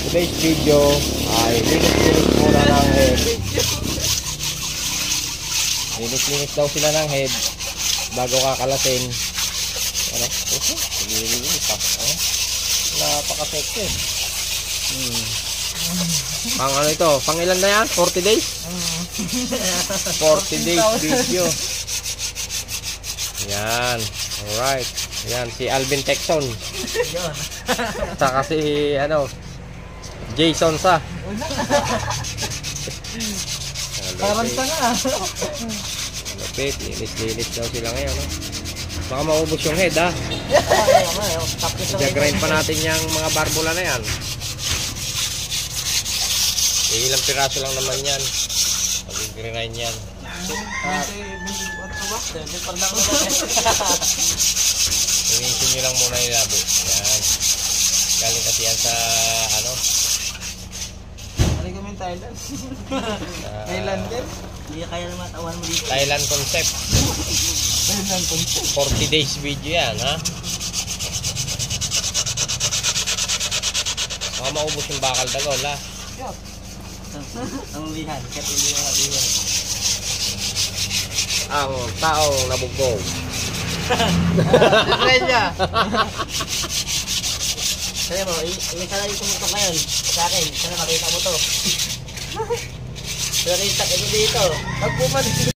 today's video ay linis-linis muna ng head. Linis-linis daw sila ng head bago kakalasin. Ano? Okay. Linis pa. Oh. Napaka-sexy. Pang ano ito? Pang ilan na yan? 40 days? 40 days video. Yan. Alright. Yan. Si Alvin Texon. Saka si ano Jason sa. Parang nga. Lapit. Linis-linis daw sila ngayon. No? Baka maubos yung head ha. I-grind pa natin yung mga barbula na yan. Ilang piraso lang naman yan. Pag-grind yan. Inisin nyo lang muna yung labo. Yan. Galing kasi yan sa ano. Ano kami Thailand? Thailand din? Hindi kaya naman tawan mo dito. Thailand concept. Thailand concept. 40 days video yan ha. Baka maubos yung bakal dagol ha. Ang lihan. Kahit hindi yung lihan. Ang taong nabugbog. Estrella! Kaya mo, isa lang yung tumutok ngayon. Sa akin, sana makita mo to. Nakita ko dito. Pag bumalik